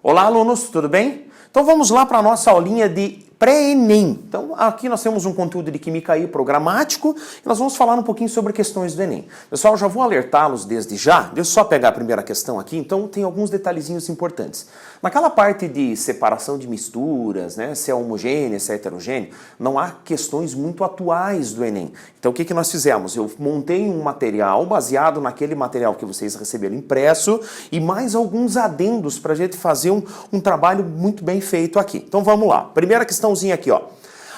Olá, alunos, tudo bem? Então vamos lá para a nossa aulinha de pré-ENEM. Então aqui nós temos um conteúdo de química aí programático e nós vamos falar um pouquinho sobre questões do Enem. Pessoal, já vou alertá-los desde já, deixa eu só pegar a primeira questão aqui, então tem alguns detalhezinhos importantes. Naquela parte de separação de misturas, né, se é homogênea, se é heterogêneo, não há questões muito atuais do Enem. Então o que nós fizemos? Eu montei um material baseado naquele material que vocês receberam impresso e mais alguns adendos para a gente fazer um trabalho muito bem feito aqui. Então vamos lá. Primeira questãozinha aqui, ó.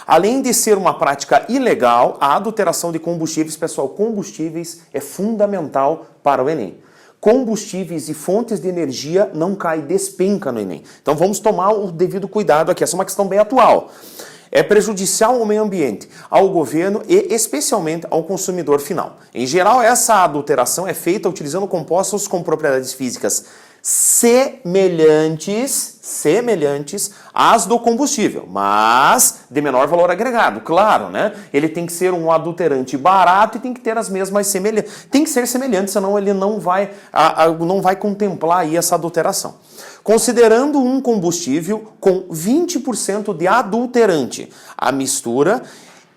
Além de ser uma prática ilegal, a adulteração de combustíveis, pessoal, combustíveis é fundamental para o Enem. Combustíveis e fontes de energia não cai, despenca no Enem. Então vamos tomar o devido cuidado aqui. Essa é uma questão bem atual. É prejudicial ao meio ambiente, ao governo e especialmente ao consumidor final. Em geral, essa adulteração é feita utilizando compostos com propriedades físicas semelhantes às do combustível, mas de menor valor agregado, claro, né? Ele tem que ser um adulterante barato e tem que ter as mesmas semelhanças. Tem que ser semelhante, senão ele não vai contemplar aí essa adulteração. Considerando um combustível com 20% de adulterante, a mistura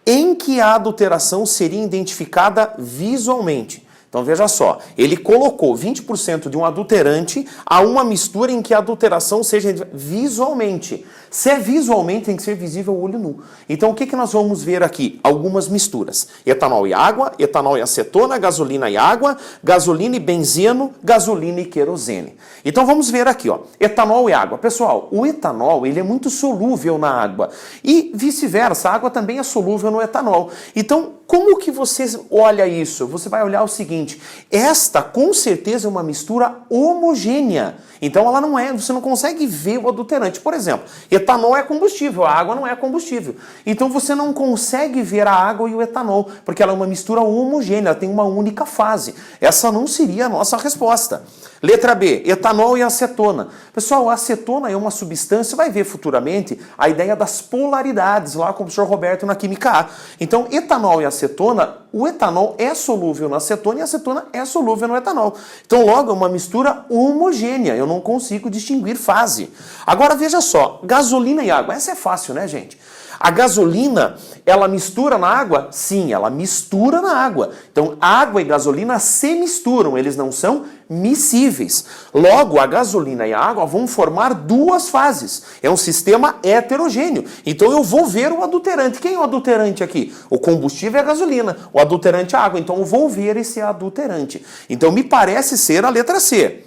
em que a adulteração seria identificada visualmente. Então veja só, ele colocou 20% de um adulterante a uma mistura em que a adulteração seja visualmente. Se é visualmente, tem que ser visível ao olho nu. Então o que nós vamos ver aqui? Algumas misturas. Etanol e água, etanol e acetona, gasolina e água, gasolina e benzeno, gasolina e querosene. Então vamos ver aqui, ó, etanol e água. Pessoal, o etanol ele é muito solúvel na água e vice-versa, a água também é solúvel no etanol. Então como que você olha isso? Você vai olhar o seguinte, esta com certeza é uma mistura homogênea. Então ela não é, você não consegue ver o adulterante. Por exemplo, etanol é combustível, a água não é combustível. Então você não consegue ver a água e o etanol, porque ela é uma mistura homogênea, ela tem uma única fase. Essa não seria a nossa resposta. Letra B, etanol e acetona. Pessoal, a acetona é uma substância, você vai ver futuramente a ideia das polaridades lá com o professor Roberto na Química A. Então, etanol e acetona, o etanol é solúvel na acetona e a acetona é solúvel no etanol. Então, logo, é uma mistura homogênea, eu não consigo distinguir fase. Agora, veja só, gasolina e água, essa é fácil, né, gente? A gasolina, ela mistura na água? Sim, ela mistura na água. Então, água e gasolina se misturam, eles não são miscíveis. Logo, a gasolina e a água vão formar duas fases. É um sistema heterogêneo. Então, eu vou ver o adulterante. Quem é o adulterante aqui? O combustível é a gasolina, o adulterante é a água. Então, eu vou ver esse adulterante. Então, me parece ser a letra C.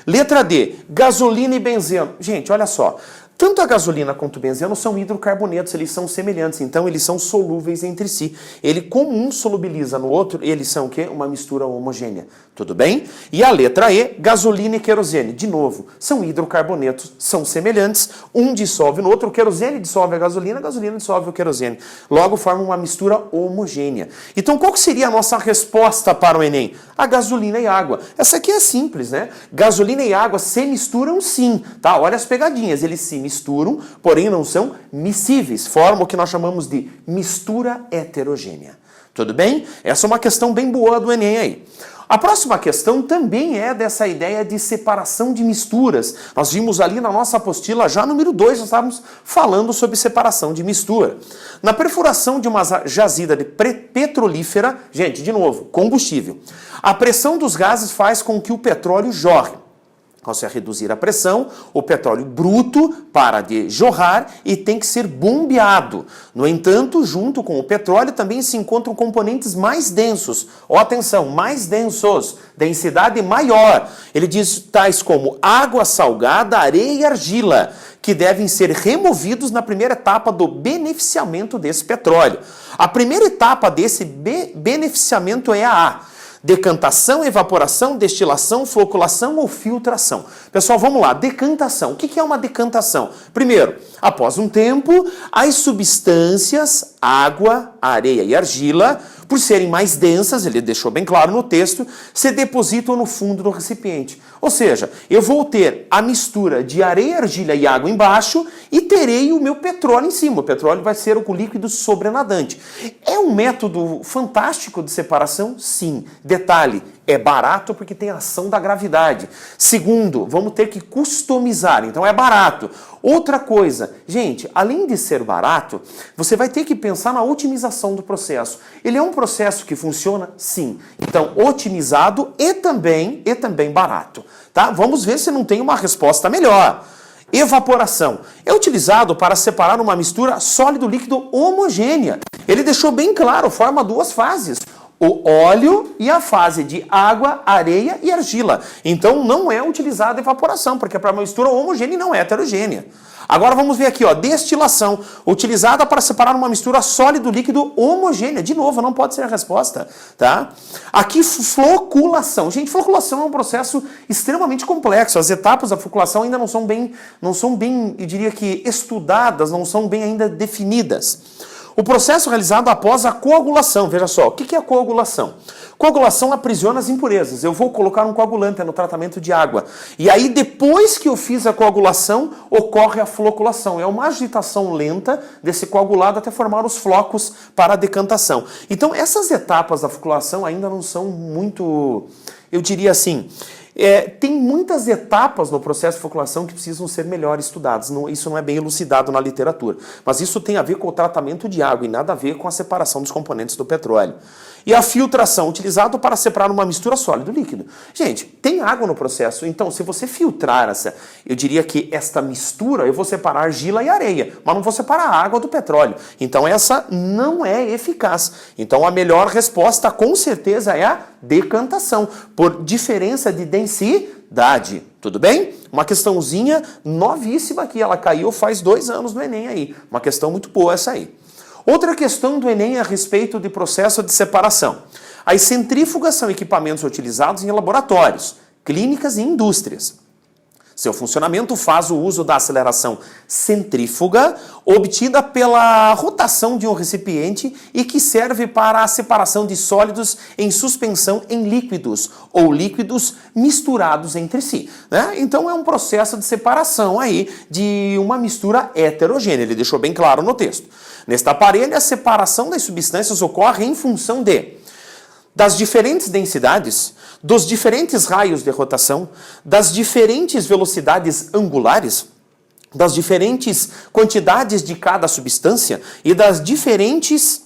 Letra D, gasolina e benzeno. Gente, olha só. Tanto a gasolina quanto o benzeno são hidrocarbonetos, eles são semelhantes, então eles são solúveis entre si. Ele, como um solubiliza no outro, eles são o quê? Uma mistura homogênea. Tudo bem? E a letra E, gasolina e querosene. De novo, são hidrocarbonetos, são semelhantes, um dissolve no outro, o querosene dissolve a gasolina dissolve o querosene. Logo, formam uma mistura homogênea. Então, qual que seria a nossa resposta para o Enem? A gasolina e água. Essa aqui é simples, né? Gasolina e água se misturam sim, tá? Olha as pegadinhas, eles se misturam, porém não são miscíveis, formam o que nós chamamos de mistura heterogênea. Tudo bem? Essa é uma questão bem boa do Enem aí. A próxima questão também é dessa ideia de separação de misturas. Nós vimos ali na nossa apostila, já número 2, nós estávamos falando sobre separação de mistura. Na perfuração de uma jazida de petrolífera, gente, de novo, combustível, a pressão dos gases faz com que o petróleo jorre. Ao se reduzir a pressão, o petróleo bruto para de jorrar e tem que ser bombeado. No entanto, junto com o petróleo também se encontram componentes mais densos. Ó, atenção, mais densos, densidade maior. Ele diz tais como água salgada, areia e argila, que devem ser removidos na primeira etapa do beneficiamento desse petróleo. A primeira etapa desse beneficiamento é a A. Decantação, evaporação, destilação, floculação ou filtração. Pessoal, vamos lá. Decantação. O que é uma decantação? Primeiro, após um tempo, as substâncias, água, areia e argila, por serem mais densas, ele deixou bem claro no texto, se depositam no fundo do recipiente. Ou seja, eu vou ter a mistura de areia, argila e água embaixo e terei o meu petróleo em cima. O petróleo vai ser o líquido sobrenadante. É um método fantástico de separação? Sim. Detalhe, é barato porque tem a ação da gravidade. Segundo, vamos ter que customizar, então é barato. Outra coisa, gente, além de ser barato, você vai ter que pensar na otimização do processo. Ele é um processo que funciona? Sim. Então, otimizado e também barato. Tá? Vamos ver se não tem uma resposta melhor. Evaporação. É utilizado para separar uma mistura sólido-líquido homogênea. Ele deixou bem claro, forma duas fases. O óleo e a fase de água, areia e argila. Então não é utilizada evaporação, porque é para uma mistura homogênea e não heterogênea. Agora vamos ver aqui, ó, destilação, utilizada para separar uma mistura sólido-líquido homogênea. De novo, não pode ser a resposta, tá? Aqui, floculação. Gente, floculação é um processo extremamente complexo. As etapas da floculação ainda não são bem, eu diria que estudadas, não são bem ainda definidas. O processo realizado após a coagulação, veja só, o que é a coagulação? Coagulação aprisiona as impurezas. Eu vou colocar um coagulante no tratamento de água. E aí, depois que eu fiz a coagulação, ocorre a floculação. É uma agitação lenta desse coagulado até formar os flocos para a decantação. Então, essas etapas da floculação ainda não são muito, eu diria assim, tem muitas etapas no processo de floculação que precisam ser melhor estudadas. Isso não é bem elucidado na literatura. Mas isso tem a ver com o tratamento de água e nada a ver com a separação dos componentes do petróleo. E a filtração, utilizado para separar uma mistura sólido-líquido. Gente, tem água no processo, então se você filtrar eu diria que esta mistura, eu vou separar argila e areia, mas não vou separar a água do petróleo. Então essa não é eficaz. Então a melhor resposta com certeza é a decantação, por diferença de densidade. Tudo bem? Uma questãozinha novíssima aqui, ela caiu faz 2 anos no Enem aí. Uma questão muito boa essa aí. Outra questão do Enem é a respeito de processo de separação. As centrífugas são equipamentos utilizados em laboratórios, clínicas e indústrias. Seu funcionamento faz o uso da aceleração centrífuga, obtida pela rotação de um recipiente e que serve para a separação de sólidos em suspensão em líquidos ou líquidos misturados entre si, né? Então é um processo de separação aí de uma mistura heterogênea, ele deixou bem claro no texto. Neste aparelho, a separação das substâncias ocorre em função das diferentes densidades, dos diferentes raios de rotação, das diferentes velocidades angulares, das diferentes quantidades de cada substância e das diferentes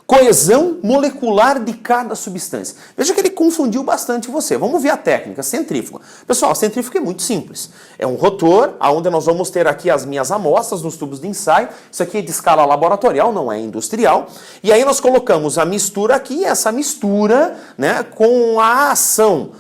coesão molecular de cada substância. Veja que ele confundiu bastante você. Vamos ver a técnica, centrífuga. Pessoal, a centrífuga é muito simples. É um rotor, onde nós vamos ter aqui as minhas amostras nos tubos de ensaio. Isso aqui é de escala laboratorial, não é industrial. E aí nós colocamos a mistura aqui, e essa mistura, né, com a ação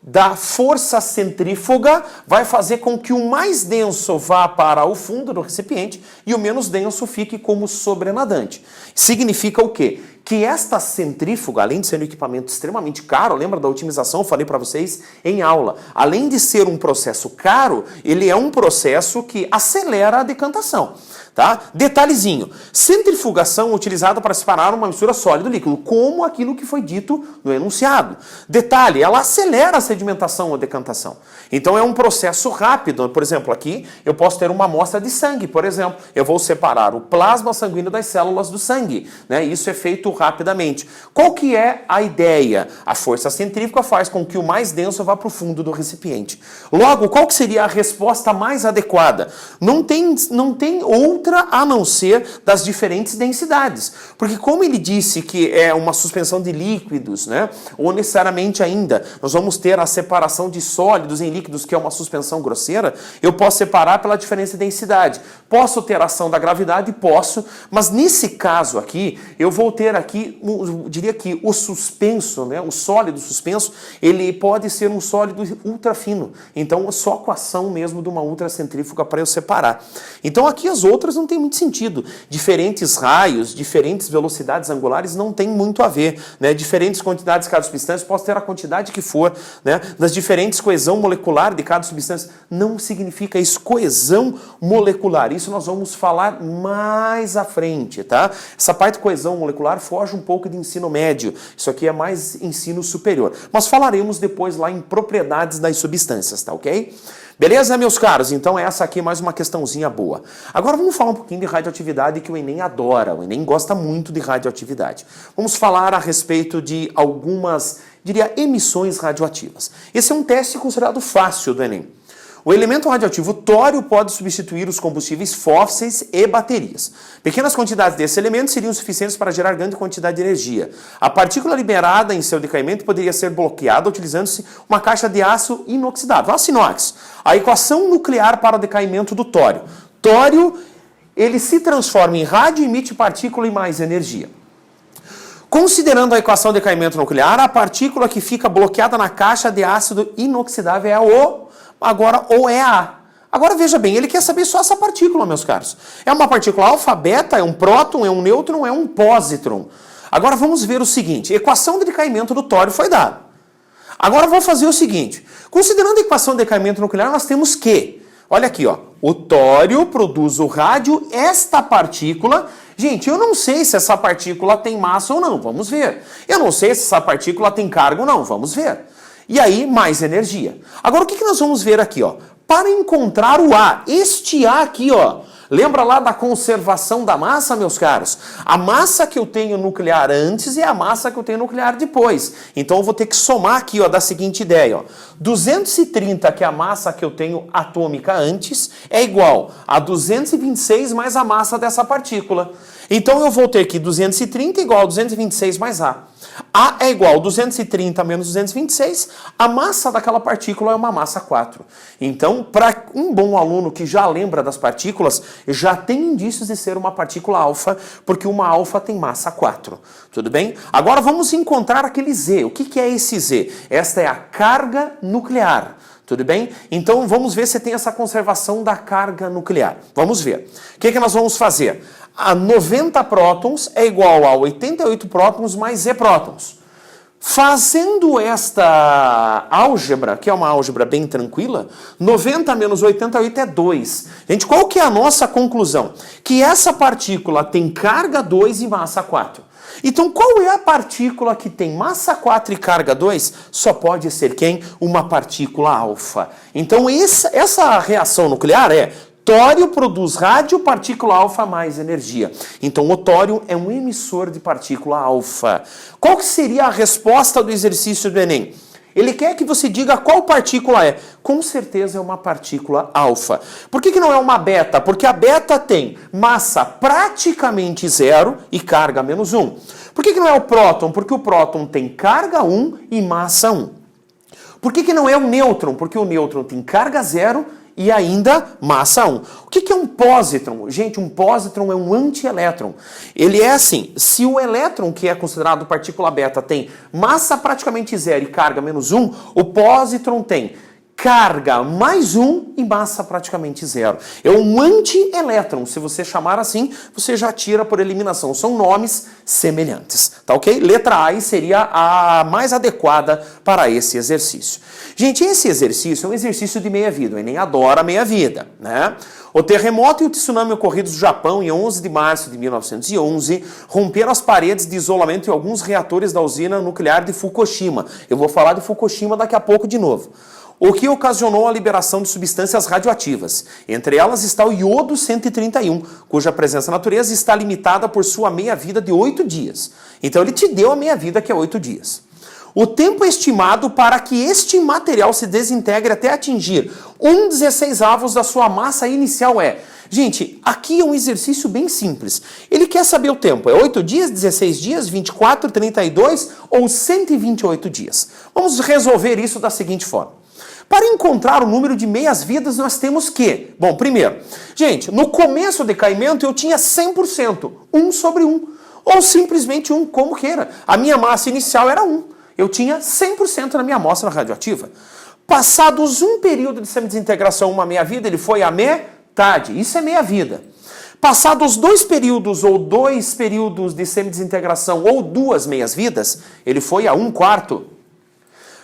da força centrífuga vai fazer com que o mais denso vá para o fundo do recipiente e o menos denso fique como sobrenadante. Significa o quê? Que esta centrífuga, além de ser um equipamento extremamente caro, lembra da otimização, eu falei para vocês em aula, além de ser um processo caro, ele é um processo que acelera a decantação. Tá? Detalhezinho, centrifugação utilizada para separar uma mistura sólido-líquido, como aquilo que foi dito no enunciado. Detalhe, ela acelera a sedimentação ou decantação. Então é um processo rápido. Por exemplo, aqui eu posso ter uma amostra de sangue, por exemplo. Eu vou separar o plasma sanguíneo das células do sangue, né? Isso é feito rapidamente. Qual que é a ideia? A força centrífuga faz com que o mais denso vá para o fundo do recipiente. Logo, qual que seria a resposta mais adequada? Não tem outra a não ser das diferentes densidades. Porque como ele disse que é uma suspensão de líquidos, né? Ou necessariamente ainda nós vamos ter a separação de sólidos em líquidos, que é uma suspensão grosseira, eu posso separar pela diferença de densidade. Posso ter ação da gravidade? Posso, mas nesse caso aqui, eu vou ter aqui, eu diria que o suspenso, né? O sólido suspenso, ele pode ser um sólido ultra fino. Então, só com a ação mesmo de uma ultracentrífuga para eu separar. Então, aqui as outras não tem muito sentido. Diferentes raios, diferentes velocidades angulares não tem muito a ver, né? Diferentes quantidades de cada substância, posso ter a quantidade que for, né? Das diferentes coesão molecular de cada substância, não significa isso, coesão molecular. Isso nós vamos falar mais à frente, tá? Essa parte de coesão molecular foge um pouco de ensino médio. Isso aqui é mais ensino superior. Mas falaremos depois lá em propriedades das substâncias, tá ok? Beleza, meus caros? Então essa aqui é mais uma questãozinha boa. Agora vamos falar um pouquinho de radioatividade que o Enem adora. O Enem gosta muito de radioatividade. Vamos falar a respeito de algumas, diria, emissões radioativas. Esse é um teste considerado fácil do Enem. O elemento radioativo tório pode substituir os combustíveis fósseis e baterias. Pequenas quantidades desse elemento seriam suficientes para gerar grande quantidade de energia. A partícula liberada em seu decaimento poderia ser bloqueada utilizando-se uma caixa de aço inoxidável, aço inox. A equação nuclear para o decaimento do tório. Tório, ele se transforma em rádio, emite partícula e mais energia. Considerando a equação de decaimento nuclear, a partícula que fica bloqueada na caixa de ácido inoxidável é a O. Agora, ou é a A. Agora veja bem, ele quer saber só essa partícula, meus caros. É uma partícula alfa, beta, é um próton, é um nêutron, é um pósitron. Agora vamos ver o seguinte, equação de decaimento do tório foi dada. Agora vou fazer o seguinte, considerando a equação de decaimento nuclear, nós temos que, olha aqui, ó, o tório produz o rádio, esta partícula. Gente, eu não sei se essa partícula tem massa ou não, vamos ver. Eu não sei se essa partícula tem carga ou não, vamos ver. E aí, mais energia. Agora, o que nós vamos ver aqui, ó? Para encontrar o A, este A aqui, ó. Lembra lá da conservação da massa, meus caros? A massa que eu tenho nuclear antes e a massa que eu tenho nuclear depois. Então, eu vou ter que somar aqui, ó, da seguinte ideia, ó. 230, que é a massa que eu tenho atômica antes, é igual a 226 mais a massa dessa partícula. Então, eu vou ter aqui 230 igual a 226 mais A. A é igual a 230 menos 226, a massa daquela partícula é uma massa 4. Então, para um bom aluno que já lembra das partículas, já tem indícios de ser uma partícula alfa, porque uma alfa tem massa 4. Tudo bem? Agora vamos encontrar aquele Z. O que é esse Z? Esta é a carga nuclear. Tudo bem? Então vamos ver se tem essa conservação da carga nuclear. Vamos ver. O que nós vamos fazer? A 90 prótons é igual a 88 prótons mais Z prótons. Fazendo esta álgebra, que é uma álgebra bem tranquila, 90 menos 88 é 2. Gente, qual que é a nossa conclusão? Que essa partícula tem carga 2 e massa 4. Então, qual é a partícula que tem massa 4 e carga 2? Só pode ser quem? Uma partícula alfa. Então, essa reação nuclear é tório produz rádio, partícula alfa mais energia. Então, o tório é um emissor de partícula alfa. Qual que seria a resposta do exercício do Enem? Ele quer que você diga qual partícula é. Com certeza é uma partícula alfa. Por que não é uma beta? Porque a beta tem massa praticamente zero e carga menos 1. Por que não é o próton? Porque o próton tem carga 1 e massa 1. Por que não é o nêutron? Porque o nêutron tem carga 0 e ainda massa 1. O que é um pósitron? Gente, um pósitron é um antielétron. Ele é assim, se o elétron, que é considerado partícula beta, tem massa praticamente zero e carga menos 1, o pósitron tem carga mais 1 e massa praticamente zero. É um antielétron. Se você chamar assim, você já tira por eliminação. São nomes semelhantes, tá ok? Letra A seria a mais adequada para esse exercício. Gente, esse exercício é um exercício de meia-vida. O Enem adora meia-vida, né? O terremoto e o tsunami ocorridos no Japão em 11 de março de 1911 romperam as paredes de isolamento em alguns reatores da usina nuclear de Fukushima. Eu vou falar de Fukushima daqui a pouco de novo. O que ocasionou a liberação de substâncias radioativas. Entre elas está o iodo 131, cuja presença na natureza está limitada por sua meia-vida de 8 dias. Então ele te deu a meia-vida que é 8 dias. O tempo estimado para que este material se desintegre até atingir 1/16 da sua massa inicial é... Gente, aqui é um exercício bem simples. Ele quer saber o tempo. É 8 dias, 16 dias, 24, 32 ou 128 dias? Vamos resolver isso da seguinte forma. Para encontrar o número de meias-vidas, nós temos que... Bom, primeiro, gente, no começo do decaimento eu tinha 100%, 1 sobre 1. Ou simplesmente 1, como queira. A minha massa inicial era 1. Eu tinha 100% na minha amostra radioativa. Passados um período de semidesintegração, uma meia-vida, ele foi a metade. Isso é meia-vida. Passados 2 períodos ou 2 períodos de semidesintegração ou 2 meias-vidas, ele foi a 1/4.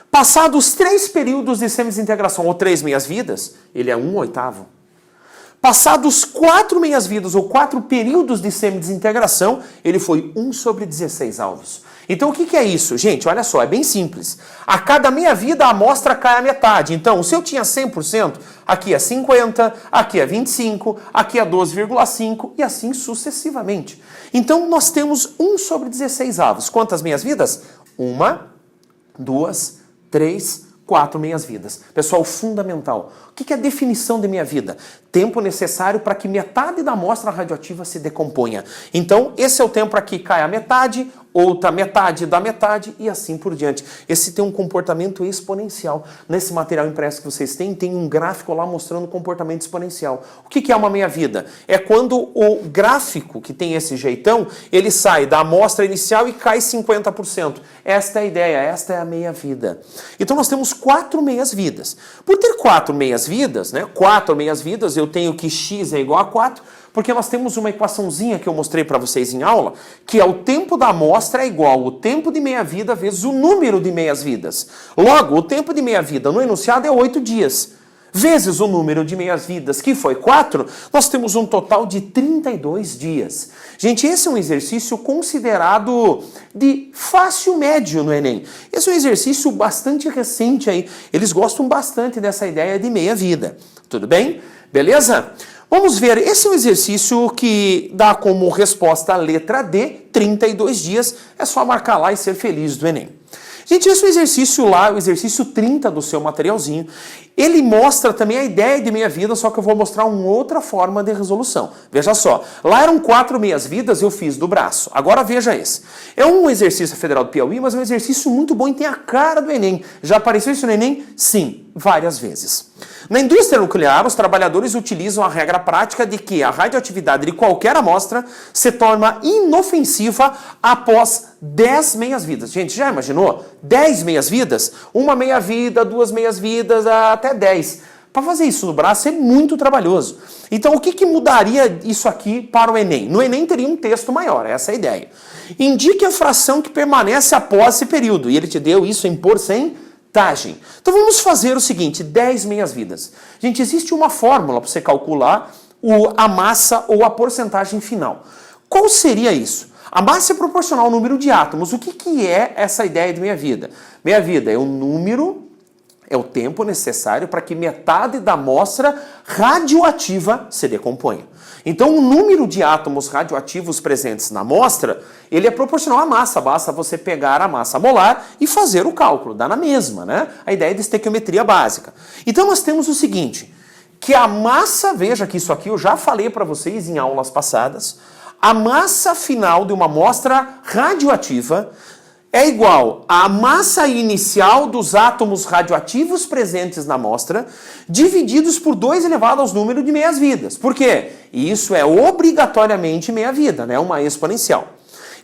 Passados 3 períodos de semidesintegração ou 3 meias-vidas, ele é 1/8. Passados 4 meias-vidas ou 4 períodos de semidesintegração, ele foi 1 sobre 16 alvos. Então o que é isso? Gente, olha só, é bem simples. A cada meia-vida a amostra cai a metade. Então, se eu tinha 100%, aqui é 50%, aqui é 25%, aqui é 12,5% e assim sucessivamente. Então nós temos 1 sobre 16 avos. Quantas meias-vidas? 1, 2, 3, 4 meias-vidas. Pessoal, fundamental. O que é a definição de meia-vida? Tempo necessário para que metade da amostra radioativa se decomponha. Então, esse é o tempo para que cai a metade, outra metade da metade e assim por diante. Esse tem um comportamento exponencial. Nesse material impresso que vocês têm, tem um gráfico lá mostrando o comportamento exponencial. O que é uma meia-vida? É quando o gráfico, que tem esse jeitão, ele sai da amostra inicial e cai 50%. Esta é a ideia, esta é a meia-vida. Então nós temos 4 meias-vidas. Por ter 4 meias-vidas, né? 4 meias-vidas, eu tenho que x é igual a 4, porque nós temos uma equaçãozinha que eu mostrei para vocês em aula, que é o tempo da amostra é igual ao tempo de meia-vida vezes o número de meias-vidas. Logo, o tempo de meia-vida no enunciado é 8 dias. Vezes o número de meias-vidas, que foi 4, nós temos um total de 32 dias. Gente, esse é um exercício considerado de fácil médio no Enem. Esse é um exercício bastante recente aí. Eles gostam bastante dessa ideia de meia-vida. Tudo bem? Beleza? Vamos ver, esse é um exercício que dá como resposta a letra D, 32 dias. É só marcar lá e ser feliz do Enem. Gente, esse é o exercício lá, o exercício 30 do seu materialzinho. Ele mostra também a ideia de meia-vida, só que eu vou mostrar uma outra forma de resolução. Veja só, lá eram 4 meias-vidas, eu fiz do braço. Agora veja esse. É um exercício federal do Piauí, mas é um exercício muito bom e tem a cara do Enem. Já apareceu isso no Enem? Sim, várias vezes. Na indústria nuclear, os trabalhadores utilizam a regra prática de que a radioatividade de qualquer amostra se torna inofensiva após 10 meias-vidas. Gente, já imaginou? 10 meias-vidas? Uma meia-vida, 2 meias-vidas, até 10. Para fazer isso no braço é muito trabalhoso. Então, o que mudaria isso aqui para o Enem? No Enem teria um texto maior, essa é a ideia. Indique a fração que permanece após esse período. E ele te deu isso em porcentagem. Então vamos fazer o seguinte, 10 meias-vidas. Gente, existe uma fórmula para você calcular a massa ou a porcentagem final. Qual seria isso? A massa é proporcional ao número de átomos. O que é essa ideia de meia-vida? Meia-vida é o número, é o tempo necessário para que metade da amostra radioativa se decomponha. Então, o número de átomos radioativos presentes na amostra, ele é proporcional à massa. Basta você pegar a massa molar e fazer o cálculo. Dá na mesma, né? A ideia de estequiometria básica. Então, nós temos o seguinte, que a massa, veja que isso aqui eu já falei para vocês em aulas passadas, a massa final de uma amostra radioativa é igual à massa inicial dos átomos radioativos presentes na amostra, divididos por 2 elevado aos número de meias-vidas. Por quê? Isso é obrigatoriamente meia-vida, né? Uma exponencial.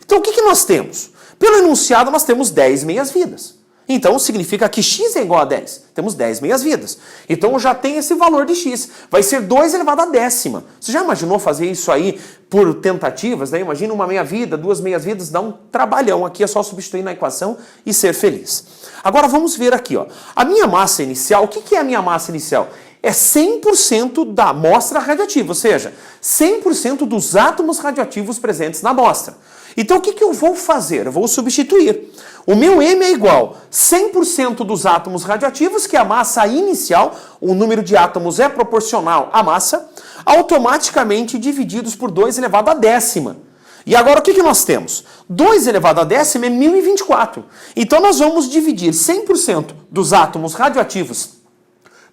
Então, o que nós temos? Pelo enunciado, nós temos 10 meias-vidas. Então, significa que x é igual a 10. Temos 10 meias-vidas. Então, já tem esse valor de x. Vai ser 2 elevado à décima. Você já imaginou fazer isso aí por tentativas? Né? Imagina uma meia-vida, 2 meias-vidas, dá um trabalhão. Aqui é só substituir na equação e ser feliz. Agora, vamos ver aqui. Ó. A minha massa inicial, o que é a minha massa inicial? É 100% da amostra radioativa, ou seja, 100% dos átomos radioativos presentes na amostra. Então, o que eu vou fazer? Eu vou substituir. O meu M é igual a 100% dos átomos radioativos, que é a massa inicial, o número de átomos é proporcional à massa, automaticamente divididos por 2 elevado à décima. E agora, o que nós temos? 2 elevado à décima é 1024. Então, nós vamos dividir 100% dos átomos radioativos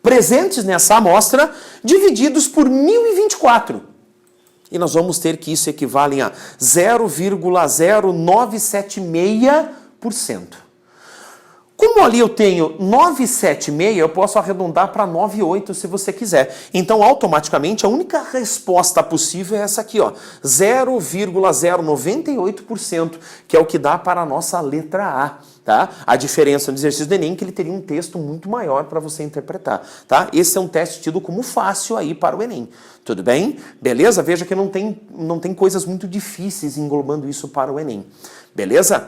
presentes nessa amostra, divididos por 1024. E nós vamos ter que isso equivale a 0,0976%. Como ali eu tenho 976, eu posso arredondar para 98 se você quiser. Então, automaticamente, a única resposta possível é essa aqui, ó, 0,098%, que é o que dá para a nossa letra A. Tá? A diferença no exercício do Enem é que ele teria um texto muito maior para você interpretar. Tá? Esse é um teste tido como fácil aí para o Enem. Tudo bem? Beleza? Veja que não tem coisas muito difíceis englobando isso para o Enem. Beleza?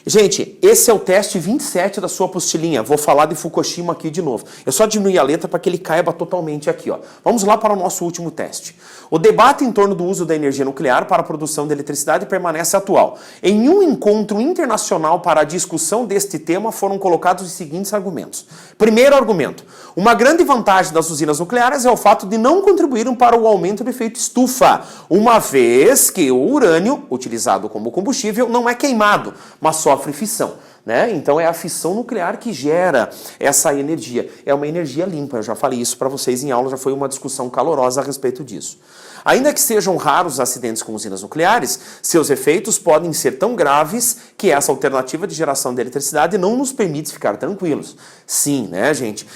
Gente, esse é o teste 27 da sua apostilinha. Vou falar de Fukushima aqui de novo. Eu só diminuí a letra para que ele caiba totalmente aqui, ó. Vamos lá para o nosso último teste. O debate em torno do uso da energia nuclear para a produção de eletricidade permanece atual. Em um encontro internacional para a discussão deste tema foram colocados os seguintes argumentos. Primeiro argumento. Uma grande vantagem das usinas nucleares é o fato de não contribuírem para o aumento do efeito estufa, uma vez que o urânio, utilizado como combustível, não é queimado, mas sofre fissão. Né? Então é a fissão nuclear que gera essa energia. É uma energia limpa, eu já falei isso para vocês em aula, já foi uma discussão calorosa a respeito disso. Ainda que sejam raros acidentes com usinas nucleares, seus efeitos podem ser tão graves que essa alternativa de geração de eletricidade não nos permite ficar tranquilos. Sim, né, gente?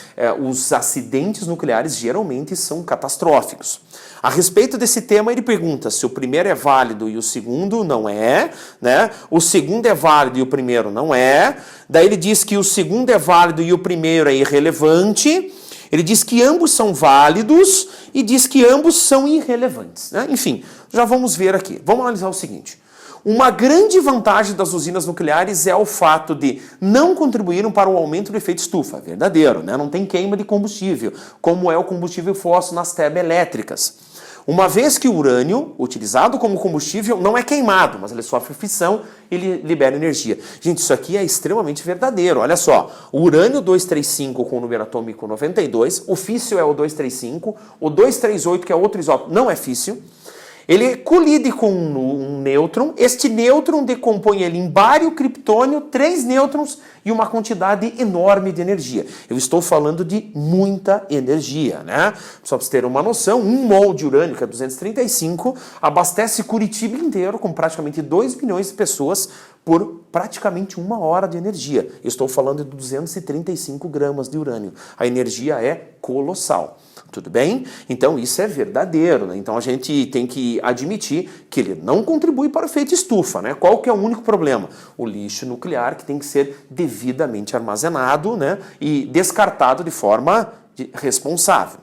Os acidentes nucleares geralmente são catastróficos. A respeito desse tema, ele pergunta se o primeiro é válido e o segundo não é, né? O segundo é válido e o primeiro não é. Daí ele diz que o segundo é válido e o primeiro é irrelevante. Ele diz que ambos são válidos e diz que ambos são irrelevantes, né? Enfim, já vamos ver aqui. Vamos analisar o seguinte. Uma grande vantagem das usinas nucleares é o fato de não contribuírem para o aumento do efeito estufa. Verdadeiro, né? Não tem queima de combustível, como é o combustível fóssil nas termoelétricas. Uma vez que o urânio, utilizado como combustível, não é queimado, mas ele sofre fissão e ele libera energia. Gente, isso aqui é extremamente verdadeiro. Olha só, o urânio 235 com o número atômico 92, o físsil é o 235, o 238, que é outro isótopo, não é físsil. Ele colide com um nêutron, este nêutron decompõe ele em bário, criptônio, 3 nêutrons e uma quantidade enorme de energia. Eu estou falando de muita energia, né? Só para vocês terem uma noção, 1 mol de urânio, que é 235, abastece Curitiba inteiro com praticamente 2 milhões de pessoas por praticamente 1 hora de energia. Eu estou falando de 235 gramas de urânio. A energia é colossal. Tudo bem? Então isso é verdadeiro, né? Então a gente tem que admitir que ele não contribui para o efeito estufa, né? Qual que é o único problema? O lixo nuclear que tem que ser devidamente armazenado, né? E descartado de forma responsável.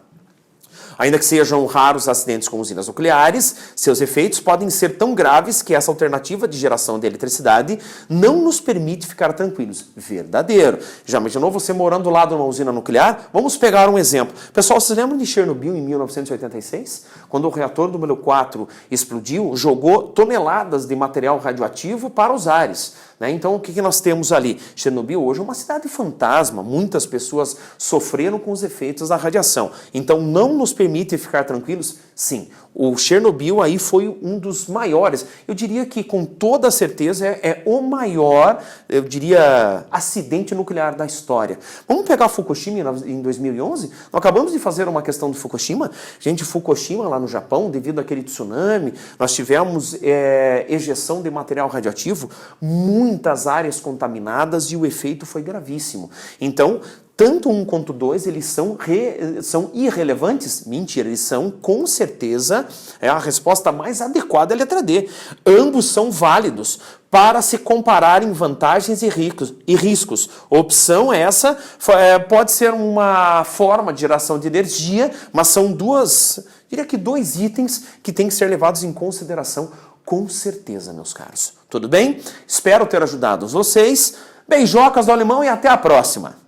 Ainda que sejam raros acidentes com usinas nucleares, seus efeitos podem ser tão graves que essa alternativa de geração de eletricidade não nos permite ficar tranquilos. Verdadeiro. Já imaginou você morando do lado de uma usina nuclear? Vamos pegar um exemplo. Pessoal, vocês lembram de Chernobyl em 1986? Quando o reator número 4 explodiu, jogou toneladas de material radioativo para os ares. Né? Então, o que nós temos ali? Chernobyl hoje é uma cidade fantasma. Muitas pessoas sofreram com os efeitos da radiação. Então, não nos permite ficar tranquilos? Sim. O Chernobyl aí foi um dos maiores. Eu diria que, com toda certeza, é o maior, eu diria, acidente nuclear da história. Vamos pegar Fukushima em 2011? Nós acabamos de fazer uma questão de Fukushima. Gente, Fukushima, lá no Japão, devido àquele tsunami, nós tivemos ejeção de material radioativo, muitas áreas contaminadas e o efeito foi gravíssimo. Então, tanto 1 quanto 2, eles são irrelevantes? Mentira, eles são, com certeza, a resposta mais adequada é a letra D. Ambos são válidos para se comparar em vantagens e riscos. Opção essa pode ser uma forma de geração de energia, mas são diria que dois itens que têm que ser levados em consideração com certeza, meus caros. Tudo bem? Espero ter ajudado vocês. Beijocas do alemão e até a próxima!